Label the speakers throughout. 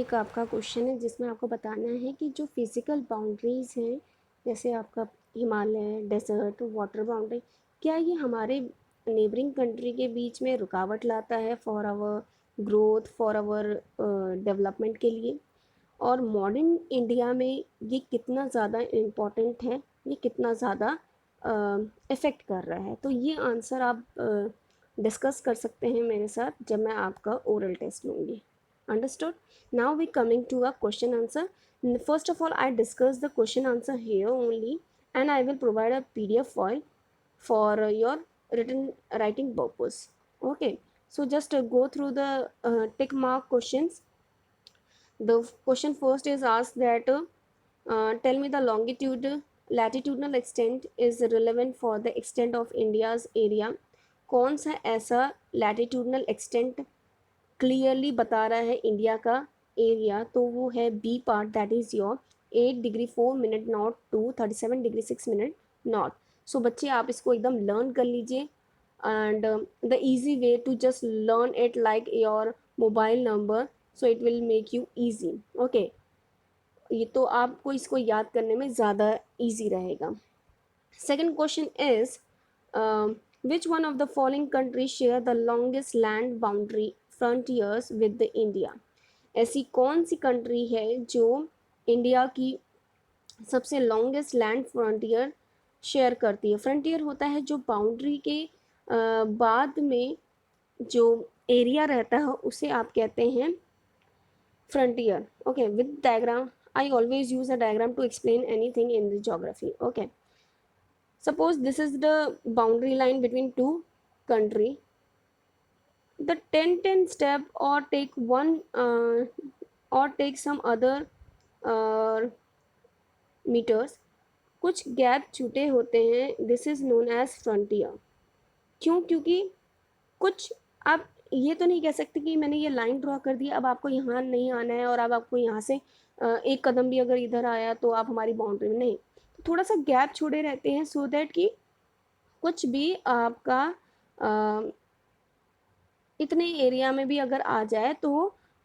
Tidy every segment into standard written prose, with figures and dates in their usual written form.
Speaker 1: एक आपका क्वेश्चन है जिसमें आपको बताना है कि जो फिज़िकल बाउंड्रीज़ हैं, जैसे आपका हिमालय, डेज़र्ट, वाटर बाउंड्री, क्या ये हमारे नेबरिंग कंट्री के बीच में रुकावट लाता है for our growth, for our development के लिए? और मॉडर्न इंडिया में ये कितना ज़्यादा इम्पोर्टेंट है, ये कितना ज़्यादा इफ़ेक्ट कर रहा है? तो ये आंसर आप डिस्कस कर सकते हैं मेरे साथ जब मैं आपका ओरल टेस्ट लूँगी। Understood? Now we coming to a question answer. First of all, I discuss the question answer here only, and I will provide a PDF file for your written writing purpose. Okay. So just go through the tick mark questions. The question first is asked that tell me the longitude, latitudinal extent is relevant for the extent of India's area. कौन सा ऐसा latitudinal extent clearly बता रहा है India का area? तो वो है B part, that is your 8°4' north to 37°6' north. So बच्चे आप इसको एकदम लर्न कर लीजिए, and the easy way to just learn it like your mobile number, so it will make you easy. Okay, ये तो आपको इसको याद करने में ज़्यादा ईजी रहेगा. Second question is which one of the following countries share the longest land boundary frontiers with the India? ऐसी कौन सी कंट्री है जो इंडिया की सबसे लॉन्गेस्ट लैंड फ्रंटियर शेयर करती है? फ्रंटियर होता है जो बाउंड्री के बाद में जो एरिया रहता है उसे आप कहते हैं frontier. Okay, with diagram. I always use a diagram to explain anything in the geography. Okay. Suppose this is the boundary line between two country. The 10-10 step or take one or take some other meters, कुछ gap छूटे होते हैं. This is known as frontier. क्यों? क्योंकि कुछ आप ये तो नहीं कह सकते कि मैंने ये लाइन ड्रॉ कर दी, अब आपको यहाँ नहीं आना है, और अब आपको यहाँ से एक कदम भी अगर इधर आया तो आप हमारी बाउंड्री में नहीं. तो थोड़ा सा गैप छोड़े रहते हैं सो दैट कि कुछ भी आपका इतने एरिया में भी अगर आ जाए तो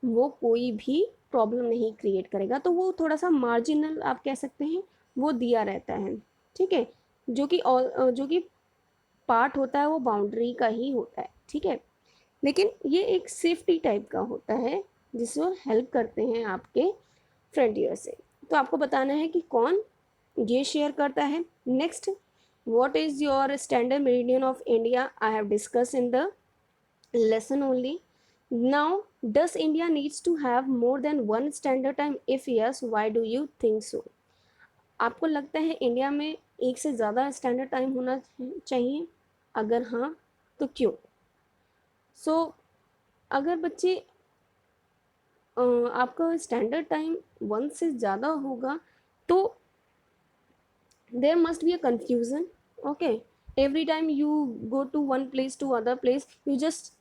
Speaker 1: वो कोई भी प्रॉब्लम नहीं क्रिएट करेगा. तो वो थोड़ा सा मार्जिनल आप कह सकते हैं, वो दिया रहता है. ठीक है, जो कि पार्ट होता है वो बाउंड्री का ही होता है. ठीक है, लेकिन ये एक सेफ्टी टाइप का होता है जिसको हेल्प करते हैं आपके फ्रंटियर से. तो आपको बताना है कि कौन ये शेयर करता है. Next, what is your standard meridian of India? I have discuss in the lesson only. Now, does India needs to have more than one standard time? If yes, why do you think so? आपको लगता है India में एक से ज़्यादा standard time होना चाहिए? अगर हाँ तो क्यों? सो अगर बच्चे आपका स्टैंडर्ड टाइम वन से ज़्यादा होगा तो there must be a confusion. Okay, every time you go to one place to other place, you just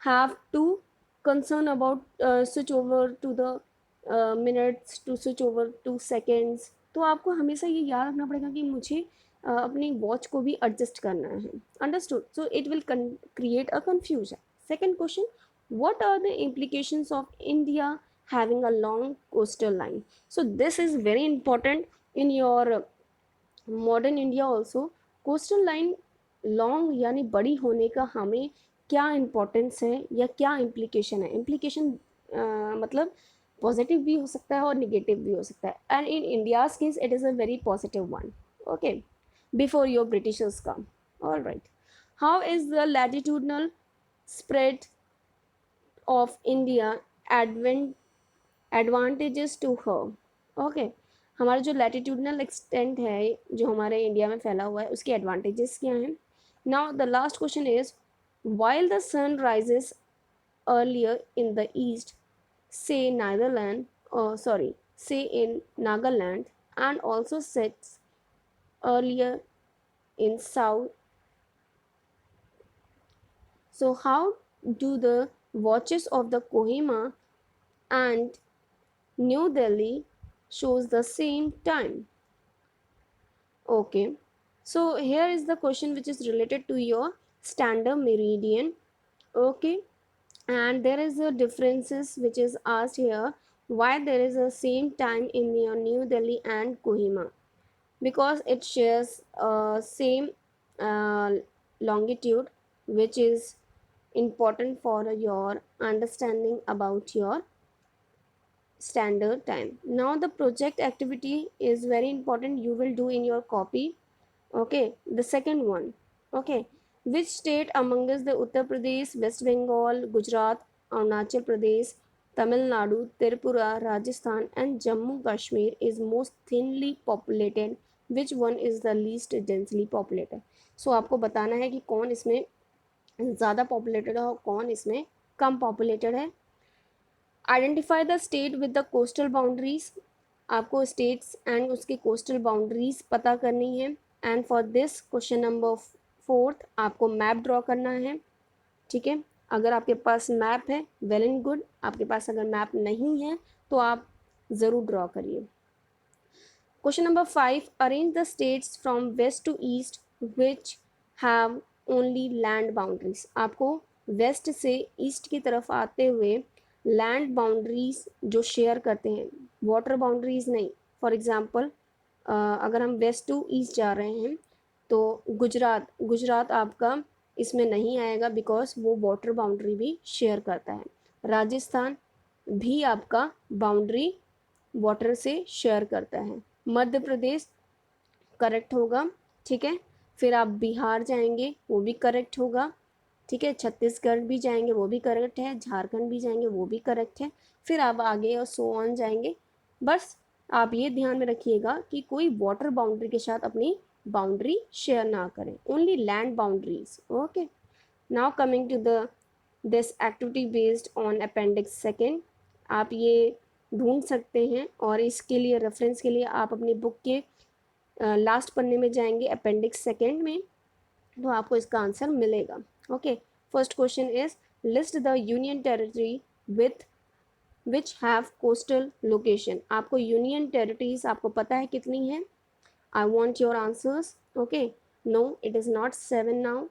Speaker 1: have to concern about switch over to the minutes, to switch over to seconds. तो आपको हमेशा ये याद रखना पड़ेगा कि मुझे अपनी वॉच को भी एडजस्ट करना है. Understood? So it will create a confusion. Second question, what are the implications of India having a long coastal line? So this is very important in your modern India also. Coastal line long यानी बड़ी होने का हमें क्या importance है या क्या implication है? इम्प्लीकेशन मतलब पॉजिटिव भी हो सकता है और निगेटिव भी हो सकता है, and in India's case it is a very positive one. Okay, before your Britishers come. All right, how is the latitudinal spread of India advantages to her? Okay, हमारा जो लैटिट्यूडनल एक्सटेंट है जो हमारे India में फैला हुआ है उसके एडवांटेजेस क्या हैं? Now the last question is, while the sun rises earlier in the east, say Nagaland, say in Nagaland, and also sets earlier in south. So how do the watches of the Kohima and New Delhi shows the same time? Okay, so here is the question which is related to your standard meridian. Okay, and there is a differences which is asked here. Why there is a same time in your New Delhi and Kohima? Because it shares same uh, longitude, which is important for your understanding about your standard time. Now the project activity is very important, you will do in your copy. Okay, the second one. Okay, which state amongst the Uttar Pradesh, West Bengal, Gujarat, Arunachal Pradesh, Tamil Nadu, Tripura, Rajasthan and Jammu Kashmir is most thinly populated? Which one is the least densely populated? So आपको बताना है कि कौन इसमें ज़्यादा populated है और कौन इसमें कम पॉपुलेटेड है. Identify the state with the coastal boundaries. आपको स्टेट्स एंड उसके कोस्टल बाउंड्रीज पता करनी है. And for this question number 4 आपको मैप ड्रॉ करना है. ठीक है, अगर आपके पास मैप है वेल एंड गुड, आपके पास अगर मैप नहीं है तो आप ज़रूर ड्रॉ करिए. Question number 5, arrange the states from west to east which have only land boundaries. आपको वेस्ट से ईस्ट की तरफ आते हुए लैंड बाउंड्रीज जो शेयर करते हैं, वाटर बाउंड्रीज नहीं. फॉर एग्जांपल अगर हम वेस्ट टू ईस्ट जा रहे हैं तो गुजरात आपका इसमें नहीं आएगा बिकॉज वो वाटर बाउंड्री भी शेयर करता है. राजस्थान भी आपका बाउंड्री वाटर से शेयर करता है. मध्य प्रदेश करेक्ट होगा. ठीक है, फिर आप बिहार जाएंगे वो भी करेक्ट होगा. ठीक है, छत्तीसगढ़ भी जाएंगे वो भी करेक्ट है. झारखंड भी जाएंगे वो भी करेक्ट है. फिर आप आगे और सो ऑन जाएंगे. बस आप ये ध्यान में रखिएगा कि कोई वाटर बाउंड्री के साथ अपनी बाउंड्री शेयर ना करें, only land boundaries. Okay, now coming to the this activity based on appendix second. आप ये ढूंढ सकते हैं और इसके लिए रेफरेंस के लिए आप अपनी बुक के लास्ट पन्ने में जाएंगे अपेंडिक्स सेकेंड में, तो आपको इसका आंसर मिलेगा. Okay, first question is list the union territory with which have coastal location. आपको यूनियन टेरिटरीज आपको पता है कितनी है? I want your answers. Okay, no it is not 7 now.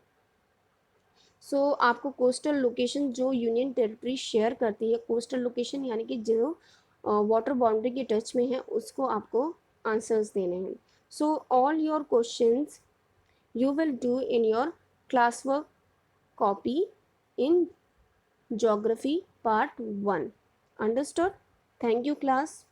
Speaker 1: So आपको कोस्टल लोकेशन जो यूनियन टेरिटरी शेयर करती है, कोस्टल लोकेशन यानी कि जो वाटर बाउंड्री के टच में है, उसको आपको आंसर्स देने हैं. So all your questions you will do in your classwork copy in geography part 1. Understood? Thank you class.